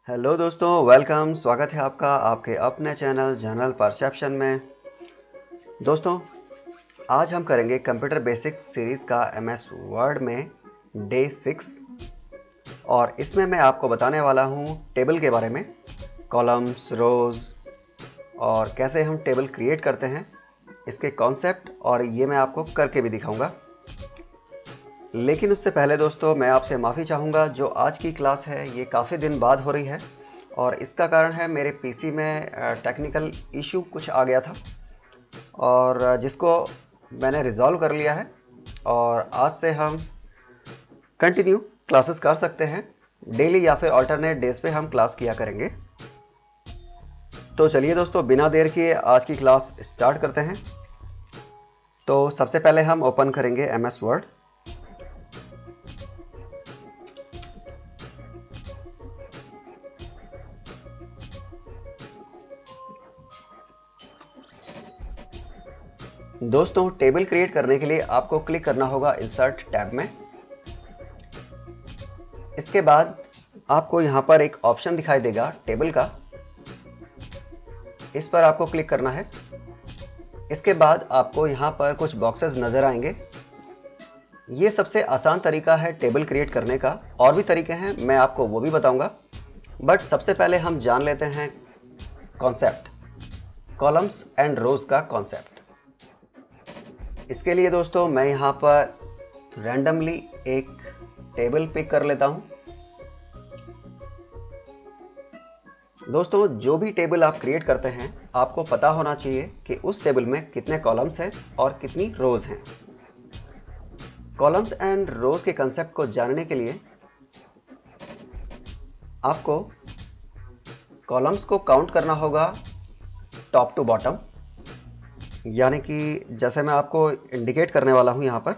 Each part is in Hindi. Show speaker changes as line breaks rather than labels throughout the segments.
हेलो दोस्तों, वेलकम। स्वागत है आपका आपके अपने चैनल जनरल परसेप्शन में। दोस्तों, आज हम करेंगे कंप्यूटर बेसिक्स सीरीज़ का एमएस वर्ड में डे 6 और इसमें मैं आपको बताने वाला हूँ टेबल के बारे में, कॉलम्स, रोज़ और कैसे हम टेबल क्रिएट करते हैं, इसके कॉन्सेप्ट, और ये मैं आपको करके भी दिखाऊंगा। लेकिन उससे पहले दोस्तों, मैं आपसे माफ़ी चाहूँगा। जो आज की क्लास है ये काफ़ी दिन बाद हो रही है और इसका कारण है मेरे पीसी में टेक्निकल इशू कुछ आ गया था और जिसको मैंने रिज़ॉल्व कर लिया है और आज से हम कंटिन्यू क्लासेस कर सकते हैं। डेली या फिर अल्टरनेट डेज पे हम क्लास किया करेंगे। तो चलिए दोस्तों, बिना देर किए आज की क्लास स्टार्ट करते हैं। तो सबसे पहले हम ओपन करेंगे एमएस वर्ड। दोस्तों, टेबल क्रिएट करने के लिए आपको क्लिक करना होगा इंसर्ट टैब में। इसके बाद आपको यहाँ पर एक ऑप्शन दिखाई देगा टेबल का, इस पर आपको क्लिक करना है। इसके बाद आपको यहाँ पर कुछ बॉक्सेस नज़र आएंगे। ये सबसे आसान तरीका है टेबल क्रिएट करने का। और भी तरीके हैं, मैं आपको वो भी बताऊंगा, बट सबसे पहले हम जान लेते हैं कॉन्सेप्ट, कॉलम्स एंड रोज का कॉन्सेप्ट। इसके लिए दोस्तों मैं यहाँ पर रैंडमली एक टेबल पिक कर लेता हूँ। दोस्तों, जो भी टेबल आप क्रिएट करते हैं आपको पता होना चाहिए कि उस टेबल में कितने कॉलम्स हैं और कितनी रोज हैं। कॉलम्स एंड रोज के कंसेप्ट को जानने के लिए आपको कॉलम्स को काउंट करना होगा टॉप टू बॉटम, यानी कि जैसे मैं आपको इंडिकेट करने वाला हूं यहां पर।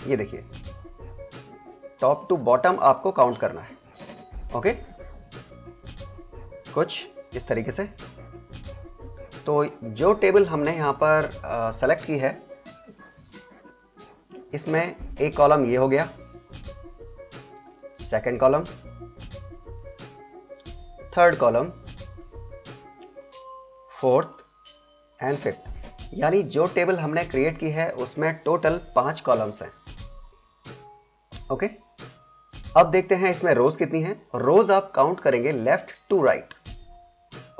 ये देखिए, टॉप टू बॉटम आपको काउंट करना है। ओके, कुछ इस तरीके से। तो जो टेबल हमने यहां पर सेलेक्ट की है, इसमें एक कॉलम ये हो गया, second column, third column, fourth and fifth. यानी जो टेबल हमने क्रिएट की है उसमें टोटल 5 कॉलम्स हैं। ओके, अब देखते हैं इसमें रोज कितनी हैं। रोज आप काउंट करेंगे left to right.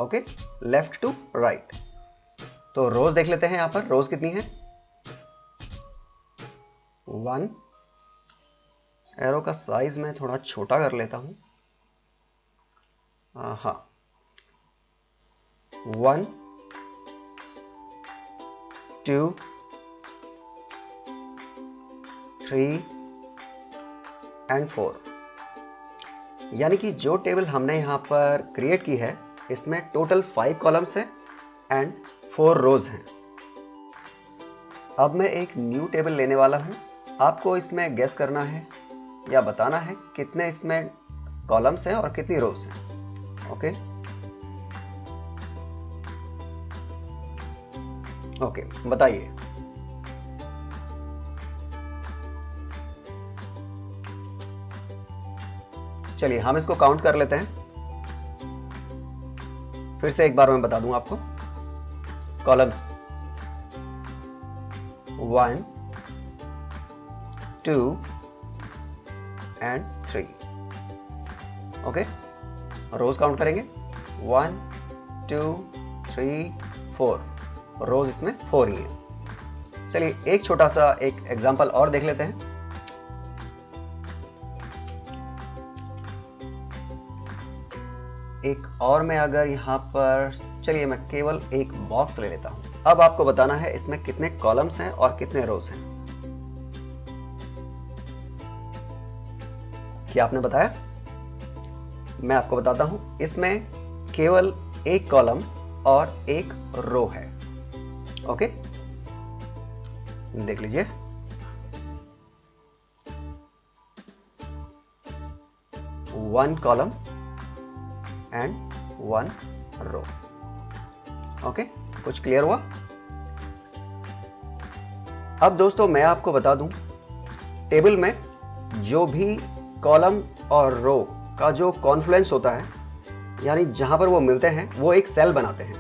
Okay, left to right. तो रोज देख लेते हैं यहां पर रोज कितनी है। 1, एरो का साइज मैं थोड़ा छोटा कर लेता हूं। हाँ, 1, 2, 3 एंड 4। यानी कि जो टेबल हमने यहां पर क्रिएट की है इसमें टोटल 5 कॉलम्स हैं एंड 4 रोज हैं। अब मैं एक न्यू टेबल लेने वाला हूं। आपको इसमें गेस करना है या बताना है कितने इसमें कॉलम्स हैं और कितनी रोज हैं। ओके, बताइए। चलिए हम इसको काउंट कर लेते हैं। फिर से एक बार मैं बता दूं आपको। Columns 1, 2 and 3। Okay, rows count करेंगे 1, 2, 3, 4। रोज इसमें 4 ही है। चलिए एक छोटा सा एक एग्जांपल और देख लेते हैं। एक और मैं अगर यहां पर, चलिए मैं केवल एक बॉक्स ले लेता हूं। अब आपको बताना है इसमें कितने कॉलम्स हैं और कितने रोज हैं। क्या आपने बताया? मैं आपको बताता हूं, इसमें केवल एक कॉलम और एक रो है। ओके, देख लीजिए। One column and 1 row. Okay, कुछ क्लियर हुआ? अब दोस्तों मैं आपको बता दूं, टेबल में जो भी कॉलम और रो का जो कॉन्फ्लुएंस होता है, यानी जहां पर वो मिलते हैं, वो एक सेल बनाते हैं।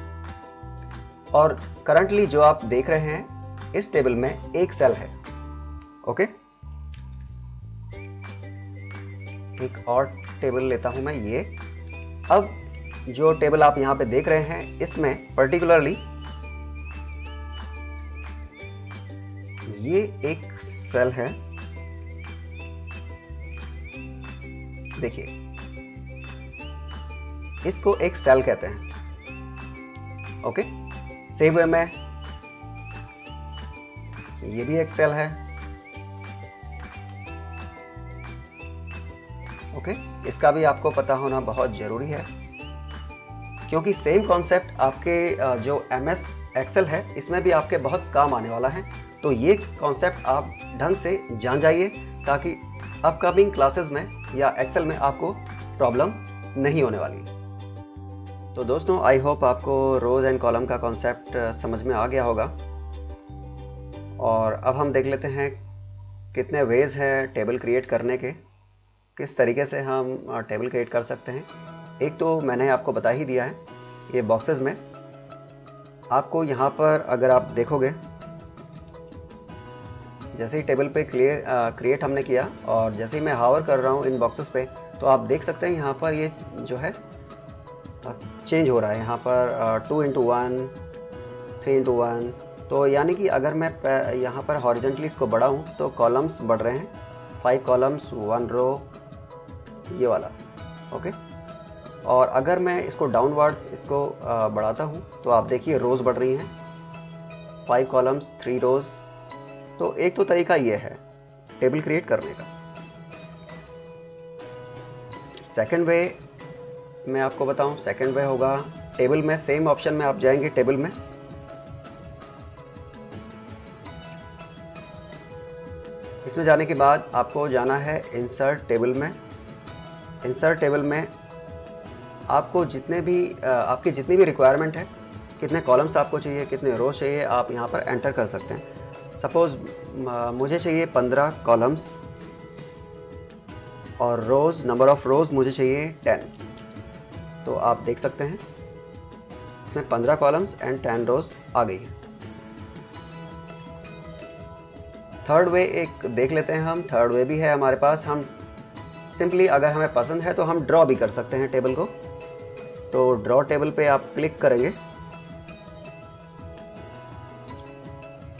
और करंटली जो आप देख रहे हैं इस टेबल में एक सेल है। ओके, एक और टेबल लेता हूं मैं ये। अब जो टेबल आप यहां पे देख रहे हैं, इसमें पर्टिकुलरली ये एक सेल है। देखिए, इसको एक सेल कहते हैं। ओके, सेम वे में ये भी एक सेल है। ओके, इसका भी आपको पता होना बहुत जरूरी है, क्योंकि सेम कॉन्सेप्ट आपके जो MS एक्सेल है इसमें भी आपके बहुत काम आने वाला है। तो ये कॉन्सेप्ट आप ढंग से जान जाइए, ताकि अपकमिंग क्लासेस में या एक्सेल में आपको प्रॉब्लम नहीं होने वाली। तो दोस्तों, आई होप आपको रोज एंड कॉलम का कॉन्सेप्ट समझ में आ गया होगा। और अब हम देख लेते हैं कितने वेज हैं टेबल क्रिएट करने के, किस तरीके से हम टेबल क्रिएट कर सकते हैं। एक तो मैंने आपको बता ही दिया है, ये बॉक्सेस में आपको यहाँ पर अगर आप देखोगे, जैसे ही टेबल पे क्रिएट हमने किया और जैसे ही मैं हावर कर रहा हूँ इन बॉक्सेस पे, तो आप देख सकते हैं यहाँ पर ये जो है चेंज हो रहा है। यहाँ पर 2 into 1, 3 into 1। तो यानी कि अगर मैं यहाँ पर हॉरिजेंटली इसको बढ़ाऊँ तो कॉलम्स बढ़ रहे हैं, 5 कॉलम्स 1 रो, ये वाला। ओके, और अगर मैं इसको डाउनवर्ड्स इसको बढ़ाता हूँ तो आप देखिए रोज बढ़ रही हैं, 5 कॉलम्स 3 रोज। तो एक तो तरीका ये है टेबल क्रिएट करने का। सेकंड वे मैं आपको बताऊं, सेकंड वे होगा टेबल में, सेम ऑप्शन में आप जाएंगे टेबल में, इसमें जाने के बाद आपको जाना है इंसर्ट टेबल में। इंसर्ट टेबल में आपको जितने भी आपकी जितनी भी रिक्वायरमेंट है, कितने कॉलम्स आपको चाहिए, कितने रोज चाहिए, आप यहाँ पर एंटर कर सकते हैं। सपोज मुझे चाहिए 15 कॉलम्स और रोज, नंबर ऑफ रोज मुझे चाहिए 10। तो आप देख सकते हैं इसमें 15 कॉलम्स एंड 10 रोज आ गई है। थर्ड वे एक देख लेते हैं हम, थर्ड वे भी है हमारे पास। हम सिंपली अगर हमें पसंद है तो हम ड्रॉ भी कर सकते हैं टेबल को। तो ड्रॉ टेबल पे आप क्लिक करेंगे,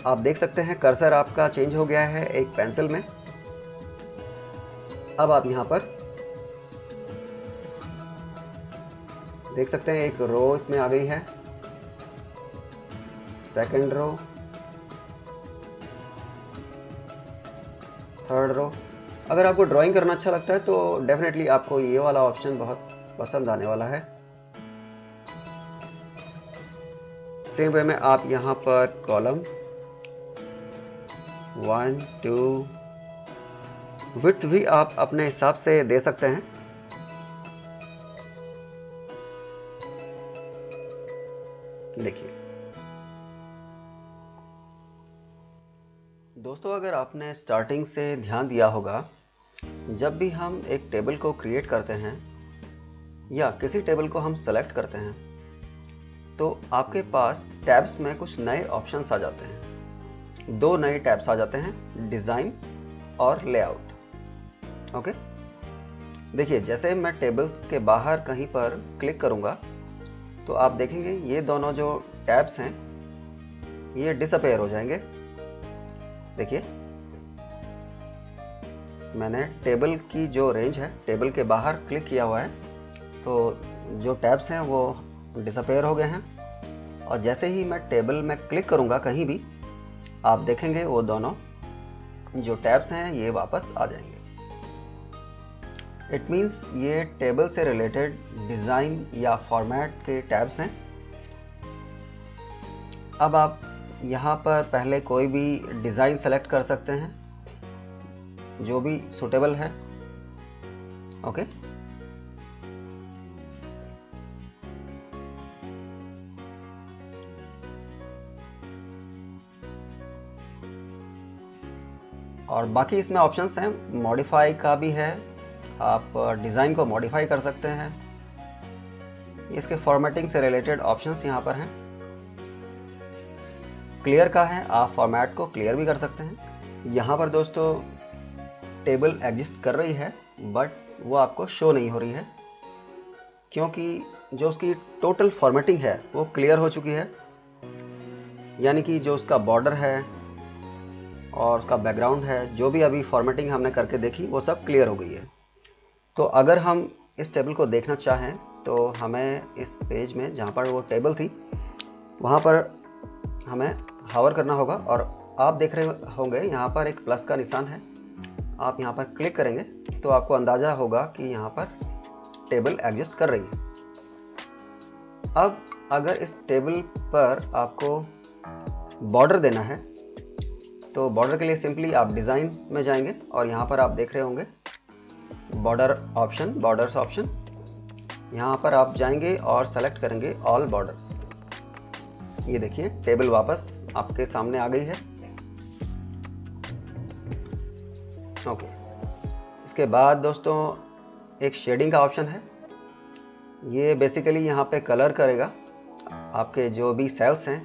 आप देख सकते हैं कर्सर आपका चेंज हो गया है एक पेंसिल में। अब आप यहां पर देख सकते हैं एक रो इसमें आ गई है, सेकंड रो, थर्ड रो। अगर आपको ड्राइंग करना अच्छा लगता है तो डेफिनेटली आपको ये वाला ऑप्शन बहुत पसंद आने वाला है। सेम वे में आप यहां पर कॉलम 1, 2, विड्थ भी आप अपने हिसाब से दे सकते हैं। देखिए दोस्तों, अगर आपने स्टार्टिंग से ध्यान दिया होगा, जब भी हम एक टेबल को क्रिएट करते हैं या किसी टेबल को हम सेलेक्ट करते हैं, तो आपके पास टैब्स में कुछ नए ऑप्शंस आ जाते हैं। 2 नए टैब्स आ जाते हैं, डिज़ाइन और लेआउट। ओके, देखिए जैसे मैं टेबल के बाहर कहीं पर क्लिक करूंगा तो आप देखेंगे ये दोनों जो टैब्स हैं ये डिसअपेयर हो जाएंगे। देखिए मैंने टेबल की जो रेंज है, टेबल के बाहर क्लिक किया हुआ है, तो जो टैब्स हैं वो डिसअपेयर हो गए हैं। और जैसे ही मैं टेबल में क्लिक करूंगा कहीं भी, आप देखेंगे वो दोनों जो टैब्स हैं ये वापस आ जाएंगे। इट मीन्स ये टेबल से रिलेटेड डिज़ाइन या फॉर्मेट के टैब्स हैं। अब आप यहाँ पर पहले कोई भी डिज़ाइन सेलेक्ट कर सकते हैं जो भी सूटेबल है। ओके, और बाकी इसमें ऑप्शंस हैं, मॉडिफाई का भी है, आप डिज़ाइन को मॉडिफाई कर सकते हैं। इसके फॉर्मेटिंग से रिलेटेड ऑप्शंस यहाँ पर हैं। क्लियर का है, आप फॉर्मेट को क्लियर भी कर सकते हैं। यहाँ पर दोस्तों टेबल एग्जिस्ट कर रही है बट वो आपको शो नहीं हो रही है, क्योंकि जो उसकी टोटल फॉर्मेटिंग है वो क्लियर हो चुकी है। यानी कि जो उसका बॉर्डर है और उसका बैकग्राउंड है, जो भी अभी फॉर्मेटिंग हमने करके देखी वो सब क्लियर हो गई है। तो अगर हम इस टेबल को देखना चाहें तो हमें इस पेज में जहाँ पर वो टेबल थी वहाँ पर हमें हावर करना होगा, और आप देख रहे होंगे यहाँ पर एक प्लस का निशान है। आप यहाँ पर क्लिक करेंगे तो आपको अंदाज़ा होगा कि यहाँ पर टेबल एग्जिस्ट कर रही है। अब अगर इस टेबल पर आपको बॉर्डर देना है तो बॉर्डर के लिए सिंपली आप डिज़ाइन में जाएंगे और यहाँ पर आप देख रहे होंगे बॉर्डर ऑप्शन, बॉर्डर्स ऑप्शन। यहाँ पर आप जाएंगे और सेलेक्ट करेंगे ऑल बॉर्डर्स। ये देखिए टेबल वापस आपके सामने आ गई है। ओके, इसके बाद दोस्तों एक शेडिंग का ऑप्शन है। ये बेसिकली यहाँ पे कलर करेगा आपके जो भी सेल्स हैं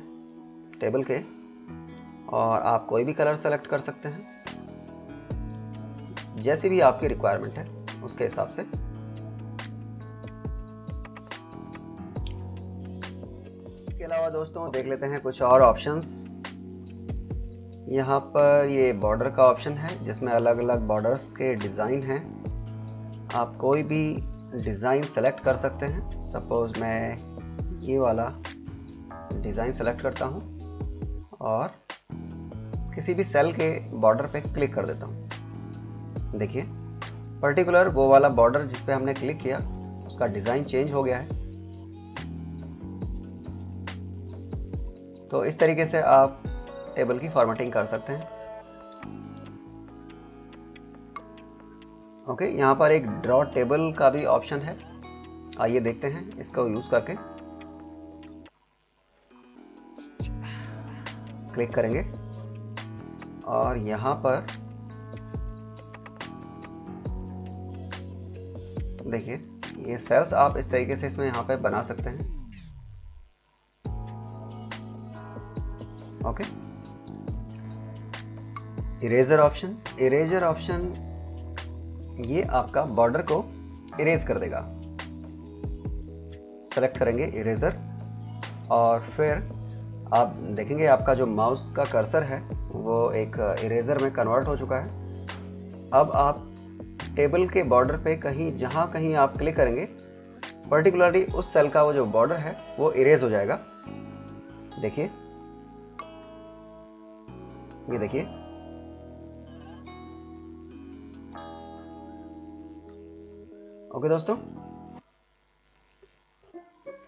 टेबल के, और आप कोई भी कलर सेलेक्ट कर सकते हैं जैसी भी आपकी रिक्वायरमेंट है उसके हिसाब से। इसके अलावा दोस्तों देख लेते हैं कुछ और ऑप्शंस। यहाँ पर ये बॉर्डर का ऑप्शन है जिसमें अलग अलग बॉर्डर्स के डिज़ाइन हैं। आप कोई भी डिज़ाइन सेलेक्ट कर सकते हैं। सपोज़ मैं ये वाला डिज़ाइन सेलेक्ट करता हूँ और किसी भी सेल के बॉर्डर पे क्लिक कर देता हूँ। देखिए पर्टिकुलर वो वाला बॉर्डर जिस पे हमने क्लिक किया उसका डिज़ाइन चेंज हो गया है। तो इस तरीके से आप टेबल की फॉर्मेटिंग कर सकते हैं। ओके, यहाँ पर एक ड्रॉ टेबल का भी ऑप्शन है। आइए देखते हैं इसको यूज़ करके। क्लिक करेंगे और यहाँ पर देखिए ये सेल्स आप इस तरीके से इसमें यहाँ पे बना सकते हैं। Okay, eraser option. Eraser option ये आपका बॉर्डर को इरेज कर देगा। सेलेक्ट करेंगे इरेजर और फिर आप देखेंगे आपका जो माउस का कर्सर है वो एक इरेजर में कन्वर्ट हो चुका है। अब आप टेबल के बॉर्डर पे कहीं जहाँ कहीं आप क्लिक करेंगे पर्टिकुलरली उस सेल का वो जो बॉर्डर है वो इरेज हो जाएगा। देखिए, ये देखिए ओके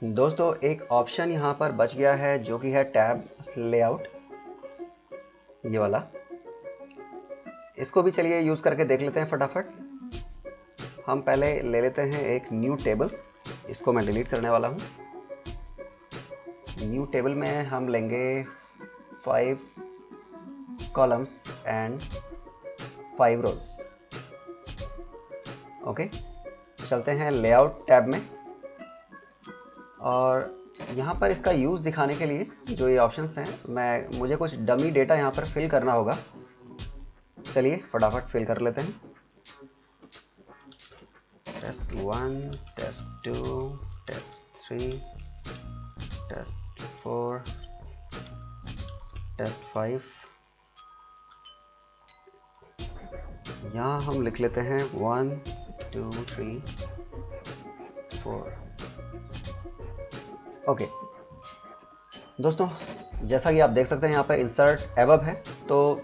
दोस्तों एक ऑप्शन यहाँ पर बच गया है जो कि है टैब लेआउट, ये वाला। इसको भी चलिए यूज़ करके देख लेते हैं फटाफट। हम पहले ले लेते हैं एक न्यू टेबल, इसको मैं डिलीट करने वाला हूँ। न्यू टेबल में हम लेंगे 5 कॉलम्स एंड 5 रोज। ओके, चलते हैं लेआउट टैब में और यहाँ पर इसका यूज़ दिखाने के लिए जो ये ऑप्शंस हैं मुझे कुछ डमी डेटा यहाँ पर फिल करना होगा। चलिए फटाफट फिल कर लेते हैं। Test 1, test 2, test 3, test 4, test 5। यहाँ हम लिख लेते हैं 1, 2, 3, 4। ओके दोस्तों, जैसा कि आप देख सकते हैं यहाँ पर इंसर्ट एबव है। तो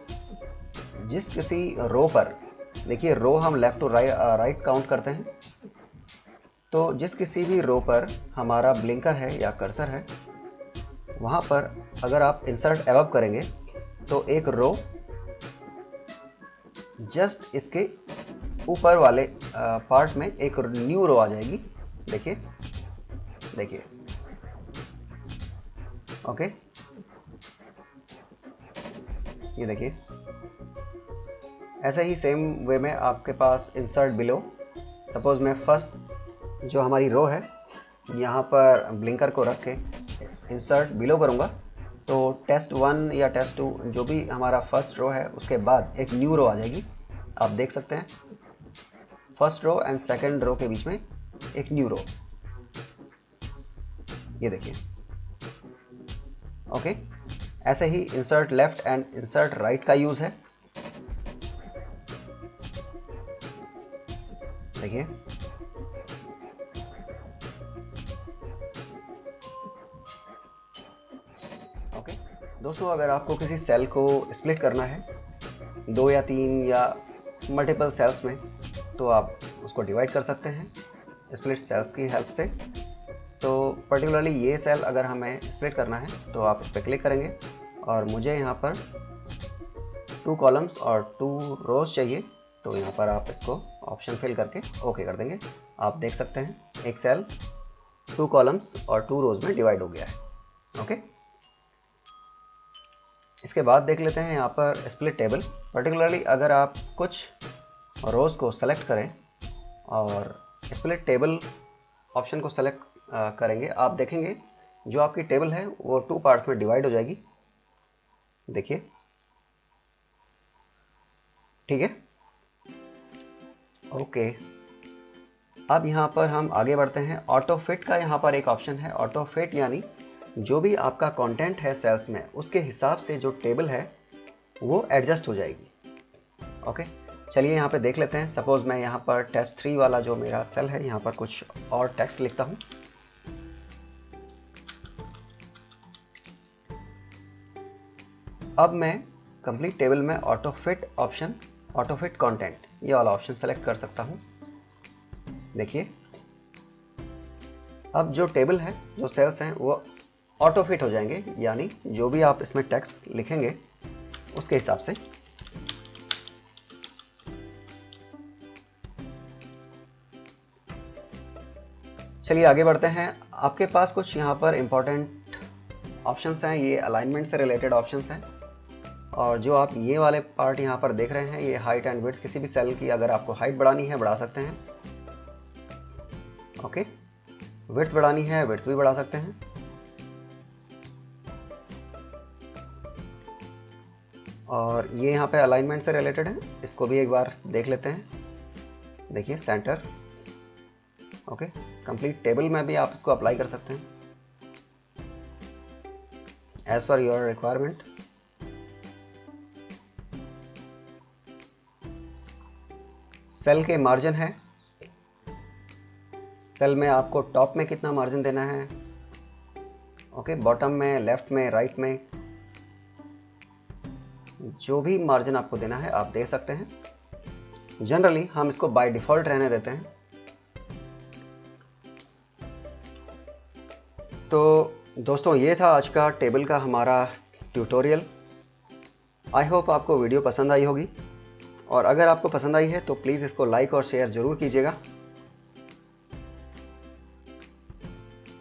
जिस किसी रो पर, देखिए रो हम लेफ्ट टू राइट काउंट करते हैं, तो जिस किसी भी रो पर हमारा ब्लिंकर है या कर्सर है वहाँ पर अगर आप इंसर्ट एबव करेंगे तो एक रो जस्ट इसके ऊपर वाले पार्ट में एक न्यू रो आ जाएगी। देखिए देखिए ओके, ये देखिए ऐसे ही सेम वे में आपके पास इंसर्ट बिलो, सपोज मैं फर्स्ट जो हमारी रो है यहाँ पर ब्लिंकर को रख के इंसर्ट बिलो करूँगा, तो टेस्ट 1 या टेस्ट 2 जो भी हमारा फर्स्ट रो है उसके बाद एक न्यू रो आ जाएगी। आप देख सकते हैं first row and second row के बीच में एक न्यू रो, ये देखिए। ओके, ऐसे ही insert left end insert right का यूज है, देखिए। ओके दोस्तों, अगर आपको किसी सेल को स्प्लिट करना है 2 या 3 या मल्टीपल सेल्स में, तो आप उसको डिवाइड कर सकते हैं स्प्लिट सेल्स की हेल्प से। तो पर्टिकुलरली ये सेल अगर हमें स्प्लिट करना है तो आप इस पर क्लिक करेंगे और मुझे यहाँ पर 2 कॉलम्स और 2 रोज चाहिए, तो यहाँ पर आप इसको ऑप्शन फिल करके ओके कर देंगे। आप देख सकते हैं एक सेल 2 कॉलम्स और 2 रोज में डिवाइड हो गया है। ओके, इसके बाद देख लेते हैं यहाँ पर स्प्लिट टेबल। पर्टिकुलरली अगर आप कुछ रोज को सेलेक्ट करें और स्प्लिट टेबल ऑप्शन को सेलेक्ट करेंगे, आप देखेंगे जो आपकी टेबल है वो 2 पार्ट्स में डिवाइड हो जाएगी, देखिए, ठीक है। ओके, अब यहाँ पर हम आगे बढ़ते हैं। ऑटो फिट का यहाँ पर एक ऑप्शन है। ऑटो फिट यानी जो भी आपका कंटेंट है सेल्स में उसके हिसाब से जो टेबल है वो एडजस्ट हो जाएगी। ओके, चलिए यहाँ पे देख लेते हैं। सपोज मैं यहाँ पर टेस्ट 3 वाला जो मेरा सेल है यहाँ पर कुछ और टेक्स्ट लिखता हूँ। अब मैं कंप्लीट टेबल में auto fit option, auto fit content, ये वाला ऑप्शन सेलेक्ट कर सकता हूँ, देखिए। अब जो टेबल है, जो सेल्स हैं वो ऑटो फिट हो जाएंगे, यानी जो भी आप इसमें टेक्स्ट लिखेंगे उसके हिसाब से। चलिए आगे बढ़ते हैं। आपके पास कुछ यहाँ पर इंपॉर्टेंट ऑप्शंस हैं, ये अलाइनमेंट से रिलेटेड ऑप्शंस हैं। और जो आप ये वाले पार्ट यहाँ पर देख रहे हैं, ये हाइट एंड विड्थ, किसी भी सेल की अगर आपको हाइट बढ़ानी है बढ़ा सकते हैं। ओके, विड्थ बढ़ानी है विड्थ भी बढ़ा सकते हैं। और ये यहाँ पे अलाइनमेंट से रिलेटेड है, इसको भी एक बार देख लेते हैं, देखिए सेंटर। ओके, कंप्लीट टेबल में भी आप इसको अप्लाई कर सकते हैं as per your requirement. Cell के मार्जिन है, सेल में आपको टॉप में कितना मार्जिन देना है, ओके, बॉटम में, लेफ्ट में, राइट में, जो भी मार्जिन आपको देना है आप दे सकते हैं। जनरली हम इसको बाय डिफॉल्ट रहने देते हैं। तो दोस्तों ये था आज का टेबल का हमारा ट्यूटोरियल। आई होप आपको वीडियो पसंद आई होगी, और अगर आपको पसंद आई है तो प्लीज़ इसको लाइक और शेयर ज़रूर कीजिएगा।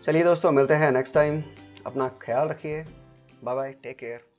चलिए दोस्तों, मिलते हैं नेक्स्ट टाइम। अपना ख्याल रखिए। Bye bye, take care.